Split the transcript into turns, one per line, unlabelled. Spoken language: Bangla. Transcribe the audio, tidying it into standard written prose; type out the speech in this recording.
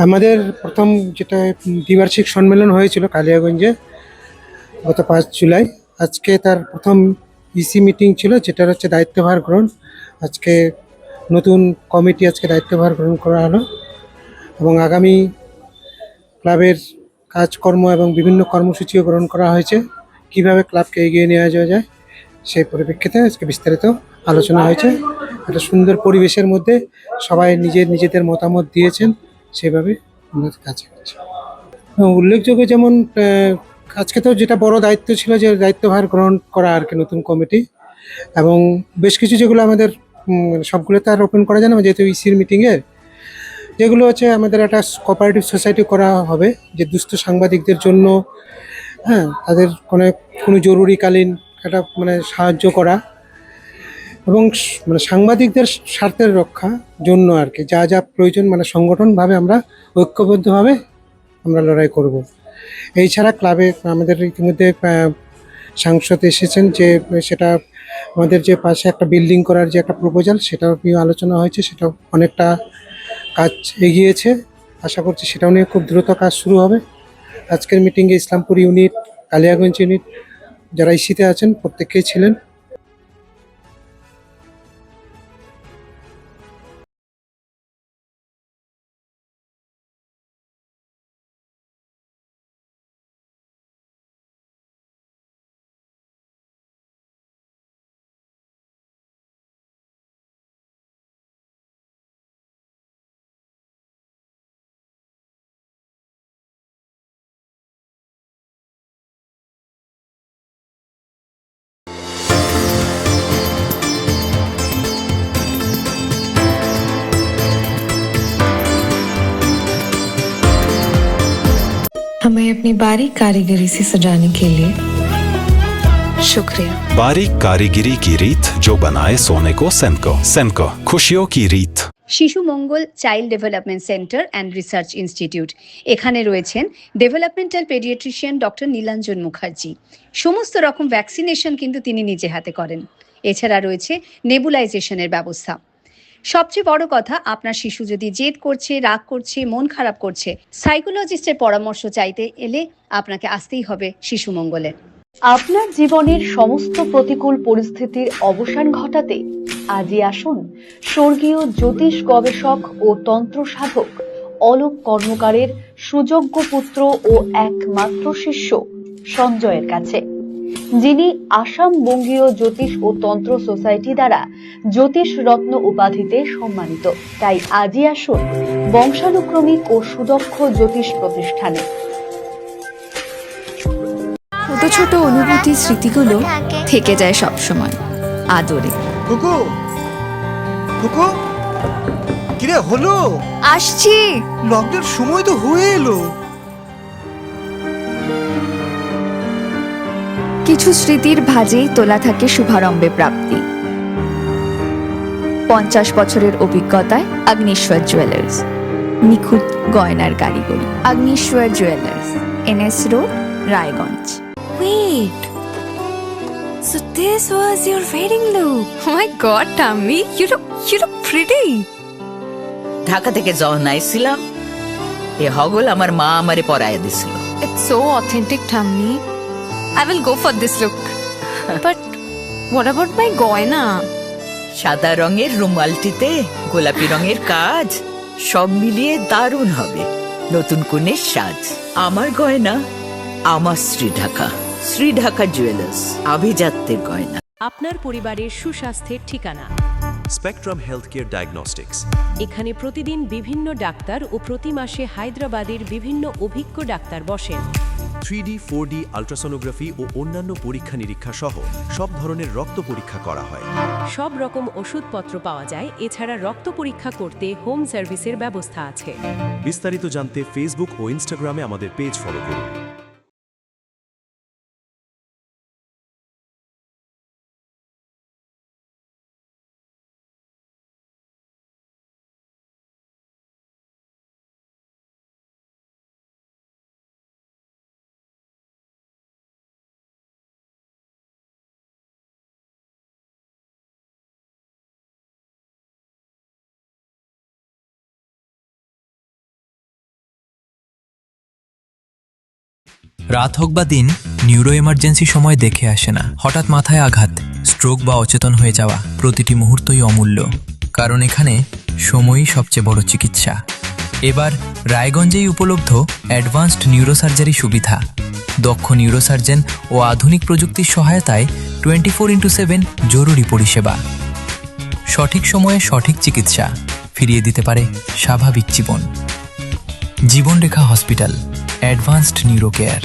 আমাদের প্রথম যেটা দ্বিবার্ষিক সম্মেলন হয়েছিল কালিয়াগঞ্জে গত 5 জুলাই। আজকে তার প্রথম ইসি মিটিং ছিল, যেটার হচ্ছে দায়িত্বভার গ্রহণ। আজকে নতুন কমিটি আজকে দায়িত্বভার গ্রহণ করা হলো এবং আগামী ক্লাবের কাজকর্ম এবং বিভিন্ন কর্মসূচিও গ্রহণ করা হয়েছে, কিভাবে ক্লাবকে এগিয়ে নিয়ে যাওয়া যায় সেই পরিপ্রেক্ষিতে আজকে বিস্তারিত আলোচনা হয়েছে। একটা সুন্দর পরিবেশের মধ্যে সবাই নিজেদের মতামত দিয়েছেন, সেভাবে আমরা কাজ করছি। উল্লেখযোগ্য যেমন আজকে তো যেটা বড় দায়িত্ব ছিল যে দায়িত্বভার গ্রহণ করা আর কি নতুন কমিটি, এবং বেশ কিছু যেগুলো আমাদের সবগুলো তো আর ওপেন করা যায় না যেহেতু ইসির মিটিংয়ে, যেগুলো হচ্ছে আমাদের একটা কোঅপারেটিভ সোসাইটি করা হবে যে দুস্থ সাংবাদিকদের জন্য, হ্যাঁ, তাদের কোনো জরুরিকালীন একটা সাহায্য করা এবং সাংবাদিকদের স্বার্থের রক্ষা জন্য আর কি যা যা প্রয়োজন সংগঠনভাবে আমরা ঐক্যবদ্ধভাবে আমরা লড়াই করব। এছাড়া ক্লাবে আমাদের ইতিমধ্যে সাংসদ এসেছেন, যে সেটা আমাদের যে পাশে একটা বিল্ডিং করার যে একটা প্রপোজাল, সেটাও নিয়ে আলোচনা হয়েছে, সেটাও অনেকটা কাজ এগিয়েছে। আশা করছি সেটাও নিয়ে খুব দ্রুত কাজ শুরু হবে। আজকের মিটিংয়ে ইসলামপুর ইউনিট, কালিয়াগঞ্জ ইউনিট যারা ইসিতে আছেন প্রত্যেকেই ছিলেন।
हमें अपनी बारीक कारीगरी से सजाने के लिए शुक्रिया।
बारीक कारीगरी की रीत जो बनाए सोने को सेमको। सेमको, खुशियों की रीत।
Shishu Mangal child development centre and research institute, এখানে রয়েছেন developmental paediatrician doctor Nilanjan Mukherjee. সমস্ত রকম ভ্যাকসিনেশন কিন্তু তিনি নিজে হাতে করেন। এছাড়া রয়েছে নেবুলাইজেশনের ব্যবস্থা। সবচেয়ে বড় কথা, আপনার শিশু যদি জেদ করছে, রাগ করছে, মন খারাপ করছে, সাইকোলজিস্টের পরামর্শ চাইতে এলে আপনাকে আসতেই হবে শিশু মঙ্গলে।
আপনার জীবনের সমস্ত প্রতিকূল পরিস্থিতির অবসান ঘটাতে আজই আসুন স্বর্গীয় জ্যোতিষ গবেষক ও তন্ত্র সাধক অলোক কর্মকারের সুযোগ্য পুত্র ও একমাত্র শিষ্য সঞ্জয়ের কাছে, যিনি আসাম বঙ্গীয় জ্যোতিষ ও তন্ত্র সোসাইটি দ্বারা জ্যোতিষ রত্ন উপাধিতে সম্মানিত। তাই আজই আসুন বংশানুক্রমিক ও সুদক্ষ জ্যোতিষ প্রতিষ্ঠানে।
ছোট ছোট অনুভূতি স্মৃতিগুলো থেকে যায় সব সময় আদরে।
কুকু কুকু কিরে হলো?
আসছি।
লকডাউন সময় তো হয়ে এলো।
কিছু স্মৃতির ভাজেই তোলা থাকে শুভারম্ভে প্রাপ্তি। 50 বছরের অভিজ্ঞতায় অগ্নিশ্বর জুয়েলার্স, নিখুঁত গয়নার কারিগরি। Agnishwar jewellers, NS road, Raiganj.
Wait, so this was your wedding look? Oh my god, Tammy, you look pretty.
Dhaka থেকে যখন আইছিলাম এ হগল আমার মা আমারে পরায় দিছিল।
It's so authentic, Tammy. I will go for this look. But what about my goina?
সাদা রঙের রুমালটিতে গোলাপি রঙের কাজ, সব মিলিয়ে দারুণ হবে নতুন কনের সাজ। আমার গয়না আমার শ্রী ঢাকা জুয়েলার্স, আভিজাত্যের গয়না।
আপনার পরিবারের সুস্বাস্থ্যের ঠিকানা।
Spectrum healthcare diagnostics.
এখানে প্রতিদিন বিভিন্ন ডাক্তার ও প্রতি মাসে হায়দ্রাবাদের বিভিন্ন অভিজ্ঞ ডাক্তার বসেন।
3D 4D আল্ট্রাসোনোগ্রাফি ও অন্যান্য পরীক্ষা নিরীক্ষা সহ সব ধরনের রক্ত পরীক্ষা করা হয়।
সব রকম ওষুধপত্র পাওয়া যায়। এছাড়া রক্ত পরীক্ষা করতে হোম সার্ভিসের ব্যবস্থা আছে।
বিস্তারিত জানতে ফেসবুক ও ইনস্টাগ্রামে আমাদের পেজ ফলো করুন।
রাত হোক বা দিন, নিউরো এমার্জেন্সি সময় দেখে আসে না। হঠাৎ মাথায় আঘাত, স্ট্রোক বা অচেতন হয়ে যাওয়া, প্রতিটি মুহূর্তই অমূল্য। কারণ এখানে সময়ই সবচেয়ে বড় চিকিৎসা। এবার রায়গঞ্জেই উপলব্ধ অ্যাডভান্সড নিউরোসার্জারি সুবিধা। দক্ষ নিউরোসার্জন ও আধুনিক প্রযুক্তির সহায়তায় 24x7 জরুরি পরিষেবা। সঠিক সময়ে সঠিক চিকিৎসা ফিরিয়ে দিতে পারে স্বাভাবিক জীবন। জীবনরেখা হসপিটাল, অ্যাডভান্সড নিউরো কেয়ার।